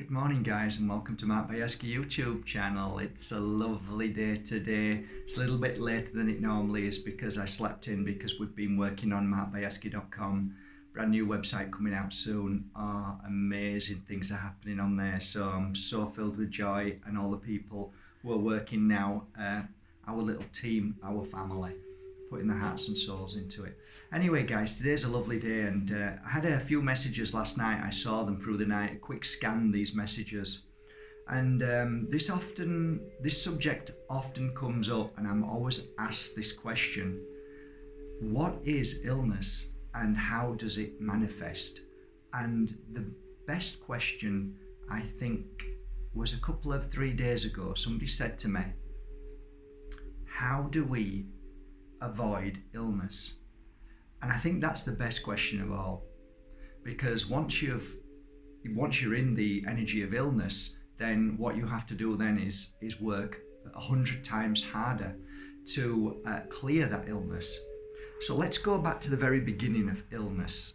Good morning, guys, and welcome to Mark Bajerski YouTube channel. It's a lovely day today. It's a little bit later than it normally is because I slept in because we've been working on markbajerski.com. Brand new website coming out soon. Amazing things are happening on there. So I'm so filled with joy, and all the people who are working now, our little team, our family, putting their hearts and souls into it. Anyway, guys, today's a lovely day, and I had a few messages last night. I saw them through the night, a quick scan these messages, and this subject often comes up, and I'm always asked this question: what is illness and how does it manifest? And the best question, I think, was a couple of 3 days ago. Somebody said to me, how do we avoid illness? And I think that's the best question of all, because once you're in the energy of illness, then what you have to do then is work 100 times harder to clear that illness. So let's go back to the very beginning of illness.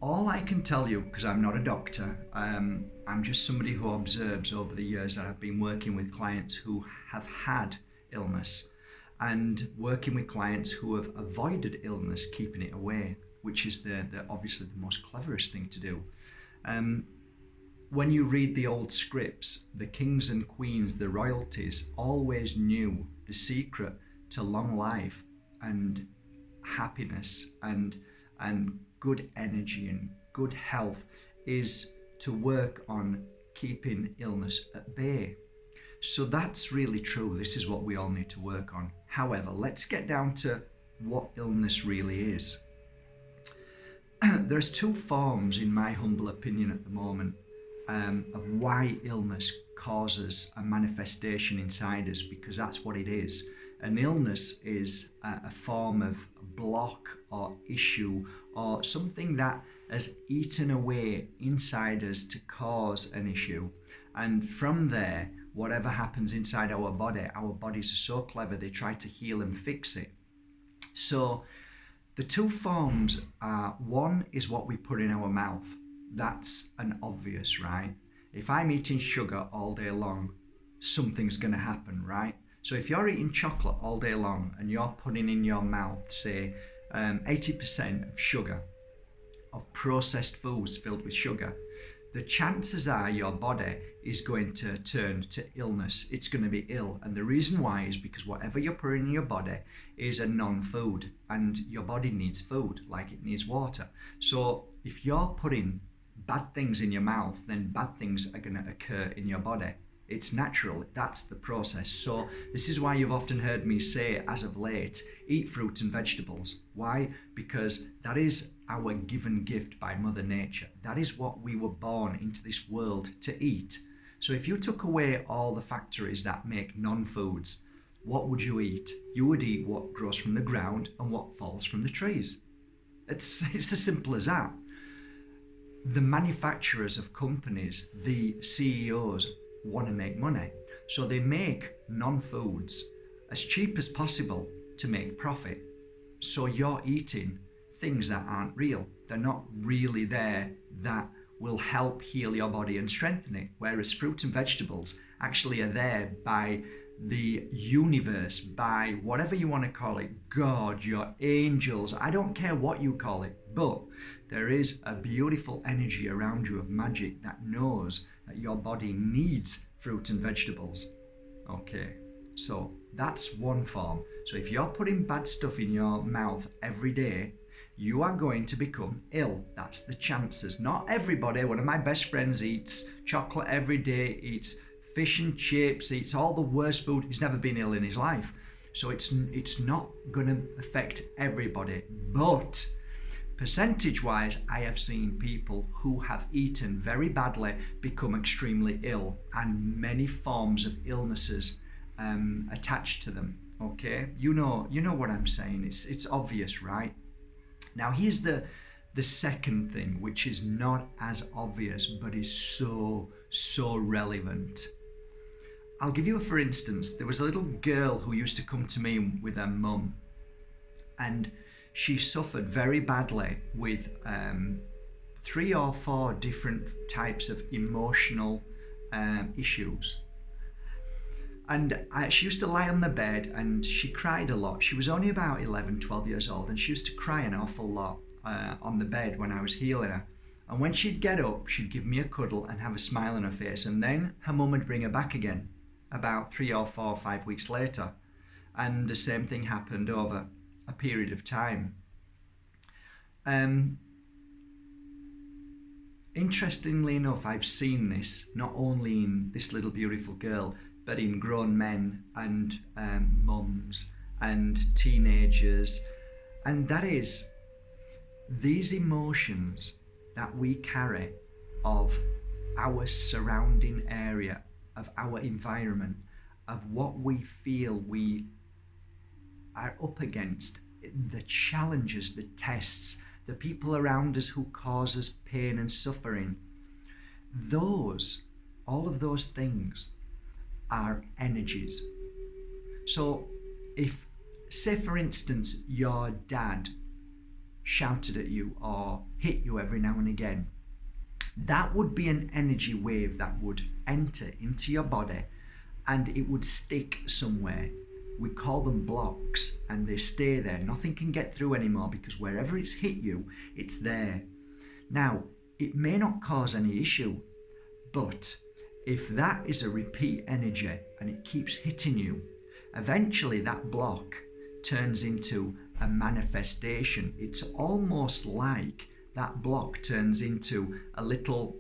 All I can tell you, because I'm not a doctor, I'm just somebody who observes over the years that I've been working with clients who have had illness, and working with clients who have avoided illness, keeping it away, which is the obviously the most cleverest thing to do. When you read the old scripts, the kings and queens, the royalties, always knew the secret to long life and happiness and good energy and good health is to work on keeping illness at bay. So that's really true. This is what we all need to work on. However, let's get down to what illness really is. There's two forms, in my humble opinion at the moment, of why illness causes a manifestation inside us, because that's what it is. An illness is a form of block or issue or something that has eaten away inside us to cause an issue. And from there, whatever happens inside our bodies are so clever, they try to heal and fix it. So the two forms are, one is what we put in our mouth. That's an obvious, right? If I'm eating sugar all day long, something's going to happen, right? So if you're eating chocolate all day long and you're putting in your mouth, say, 80% of sugar, of processed foods filled with sugar, the chances are your body is going to turn to illness. It's going to be ill. And the reason why is because whatever you're putting in your body is a non-food, and your body needs food like it needs water. So if you're putting bad things in your mouth, then bad things are going to occur in your body. It's natural. That's the process. So this is why you've often heard me say, as of late, eat fruit and vegetables. Why? Because that is our given gift by Mother Nature. That is what we were born into this world to eat. So if you took away all the factories that make non-foods, what would you eat? You would eat what grows from the ground and what falls from the trees. It's as simple as that. The manufacturers of companies, the CEOs, want to make money. So they make non-foods as cheap as possible to make profit. So you're eating things that aren't real. They're not really there that will help heal your body and strengthen it. Whereas fruit and vegetables actually are there by the universe, by whatever you want to call it, God, your angels, I don't care what you call it, but there is a beautiful energy around you of magic that knows that your body needs fruit and vegetables. Okay, so that's one form. So if you're putting bad stuff in your mouth every day, you are going to become ill. That's the chances. Not everybody. One of my best friends eats chocolate every day, eats fish and chips, eats all the worst food. He's never been ill in his life. So it's not going to affect everybody. But percentage-wise, I have seen people who have eaten very badly become extremely ill, and many forms of illnesses attached to them. Okay, you know what I'm saying. It's obvious, right? Now here's the second thing, which is not as obvious but is so relevant. I'll give you a for instance. There was a little girl who used to come to me with her mum, and she suffered very badly with 3 or 4 different types of emotional issues. And she used to lie on the bed and she cried a lot. She was only about 11, 12 years old, and she used to cry an awful lot on the bed when I was healing her. And when she'd get up, she'd give me a cuddle and have a smile on her face, and then her mum would bring her back again about 3 or 4 or 5 weeks later. And the same thing happened over a period of time. Interestingly enough, I've seen this not only in this little beautiful girl, but in grown men and mums and teenagers. And that is these emotions that we carry of our surrounding area, of our environment, of what we feel we are up against, the challenges, the tests, the people around us who cause us pain and suffering. All of those things are energies. So if, say for instance, your dad shouted at you or hit you every now and again, that would be an energy wave that would enter into your body and it would stick somewhere. We call them blocks, and they stay there. Nothing can get through anymore because wherever it's hit you, it's there. Now, it may not cause any issue, but if that is a repeat energy and it keeps hitting you, eventually that block turns into a manifestation. It's almost like that block turns into a little,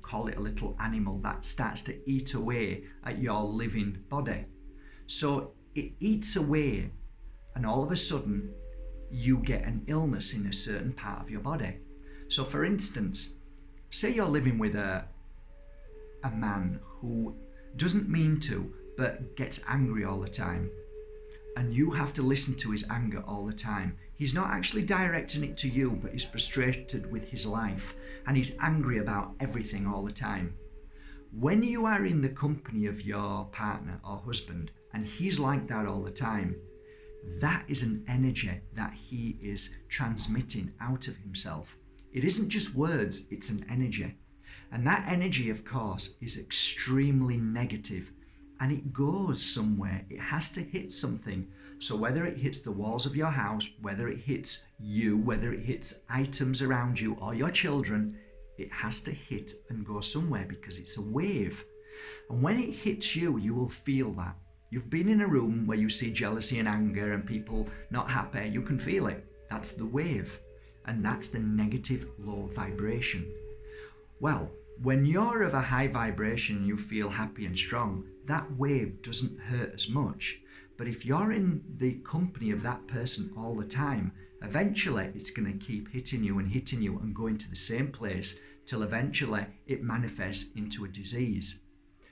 call it a little animal that starts to eat away at your living body. So it eats away, and all of a sudden you get an illness in a certain part of your body. So for instance, say you're living with a man who doesn't mean to, but gets angry all the time, and you have to listen to his anger all the time. He's not actually directing it to you, but he's frustrated with his life and he's angry about everything all the time. When you are in the company of your partner or husband and he's like that all the time, that is an energy that he is transmitting out of himself. It isn't just words, it's an energy. And that energy, of course, is extremely negative, and it goes somewhere. It has to hit something. So whether it hits the walls of your house, whether it hits you, whether it hits items around you or your children, it has to hit and go somewhere because it's a wave. And when it hits you, you will feel that. You've been in a room where you see jealousy and anger and people not happy. You can feel it. That's the wave. And that's the negative low vibration. Well, when you're of a high vibration, you feel happy and strong, that wave doesn't hurt as much. But if you're in the company of that person all the time, eventually it's going to keep hitting you and going to the same place till eventually it manifests into a disease.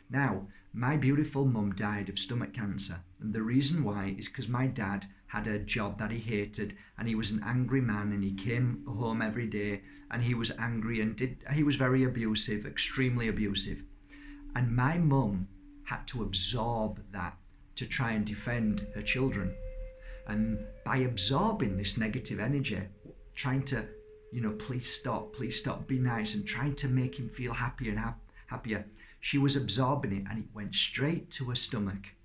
Now, my beautiful mum died of stomach cancer, and the reason why is because my dad had a job that he hated, and he was an angry man, and he came home every day and he was angry and he was very abusive, extremely abusive. And my mum had to absorb that to try and defend her children. And by absorbing this negative energy, trying to, please stop, be nice, and trying to make him feel happier and happier, she was absorbing it, and it went straight to her stomach.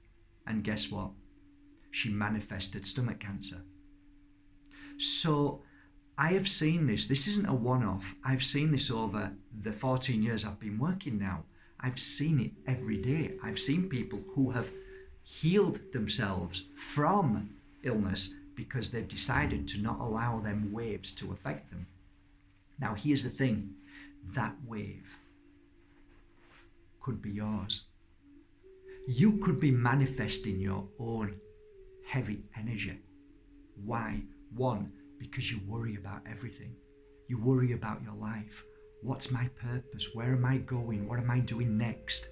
And guess what? She manifested stomach cancer. So I have seen this. This isn't a one-off. I've seen this over the 14 years I've been working now. I've seen it every day. I've seen people who have healed themselves from illness because they've decided to not allow them waves to affect them. Now, here's the thing. That wave could be yours. You could be manifesting your own heavy energy. Why? One, because you worry about everything. You worry about your life. What's my purpose? Where am I going? What am I doing next?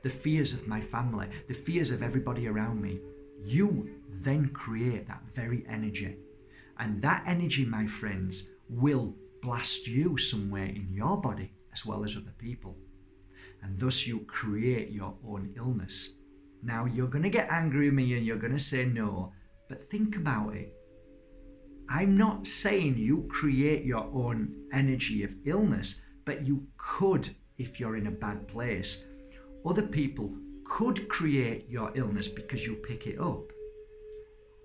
The fears of my family, the fears of everybody around me. You then create that very energy. And that energy, my friends, will blast you somewhere in your body as well as other people. And thus you create your own illness. Now, you're going to get angry with me and you're going to say no, but think about it. I'm not saying you create your own energy of illness, but you could if you're in a bad place. Other people could create your illness because you pick it up.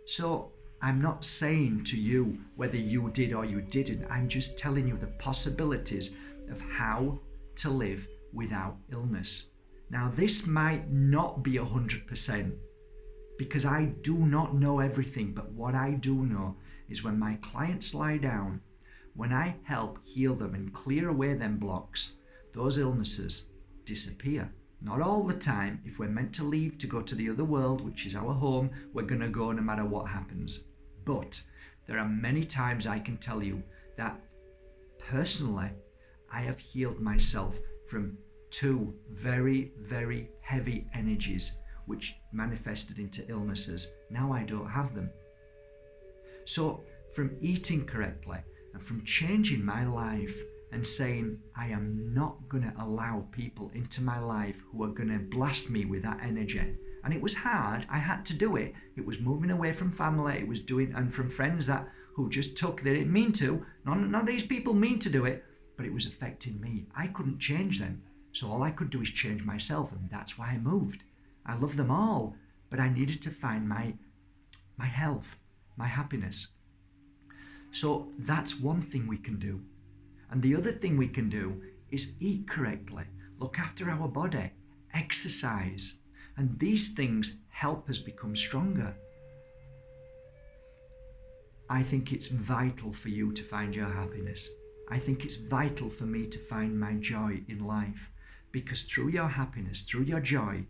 So I'm not saying to you whether you did or you didn't. I'm just telling you the possibilities of how to live without illness. Now, this might not be 100% because I do not know everything, but what I do know is when my clients lie down, when I help heal them and clear away them blocks, those illnesses disappear. Not all the time. If we're meant to leave to go to the other world, which is our home, we're going to go no matter what happens. But there are many times I can tell you that personally, I have healed myself from 2 very, very heavy energies which manifested into illnesses. Now I don't have them. So from eating correctly and from changing my life and saying, I am not going to allow people into my life who are going to blast me with that energy. And it was hard. I had to do it. It was moving away from family. It was doing, and from friends that who just took, they didn't mean to. None of these people mean to do it, but it was affecting me. I couldn't change them. So all I could do is change myself, and that's why I moved. I love them all, but I needed to find my health, my happiness. So that's one thing we can do. And the other thing we can do is eat correctly, look after our body, exercise. And these things help us become stronger. I think it's vital for you to find your happiness. I think it's vital for me to find my joy in life. Because through your happiness, through your joy,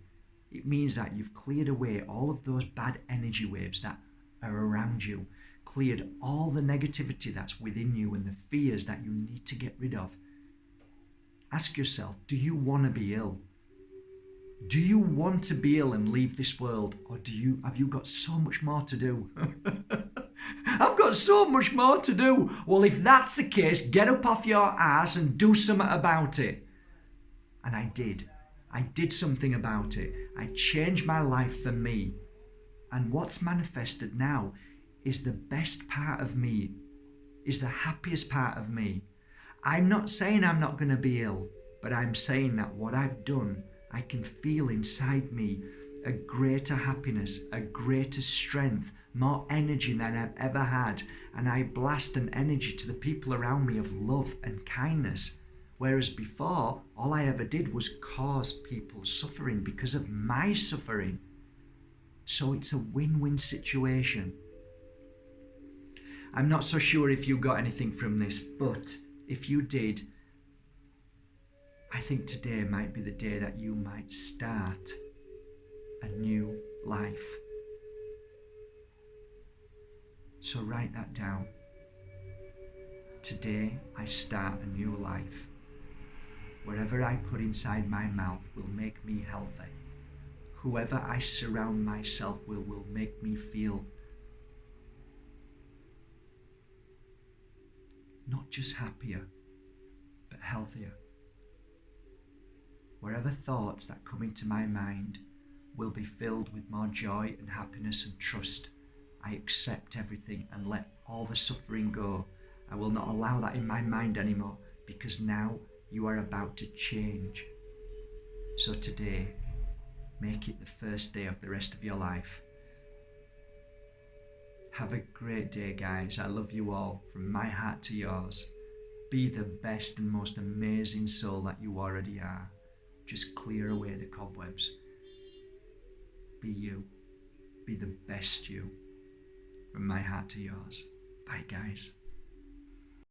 it means that you've cleared away all of those bad energy waves that are around you, cleared all the negativity that's within you and the fears that you need to get rid of. Ask yourself, do you want to be ill? Do you want to be ill and leave this world? Or have you got so much more to do? I've got so much more to do. Well, if that's the case, get up off your ass and do something about it. And I did. I did something about it. I changed my life for me. And what's manifested now is the best part of me, is the happiest part of me. I'm not saying I'm not going to be ill, but I'm saying that what I've done, I can feel inside me a greater happiness, a greater strength, more energy than I've ever had. And I blast an energy to the people around me of love and kindness. Whereas before, all I ever did was cause people suffering because of my suffering. So it's a win-win situation. I'm not so sure if you got anything from this, but if you did, I think today might be the day that you might start a new life. So write that down. Today I start a new life. Whatever I put inside my mouth will make me healthy. Whoever I surround myself with will make me feel not just happier, but healthier. Wherever thoughts that come into my mind will be filled with more joy and happiness and trust. I accept everything and let all the suffering go. I will not allow that in my mind anymore, because now you are about to change. So today, make it the first day of the rest of your life. Have a great day, guys. I love you all from my heart to yours. Be the best and most amazing soul that you already are. Just clear away the cobwebs. Be you. Be the best you. From my heart to yours. Bye, guys.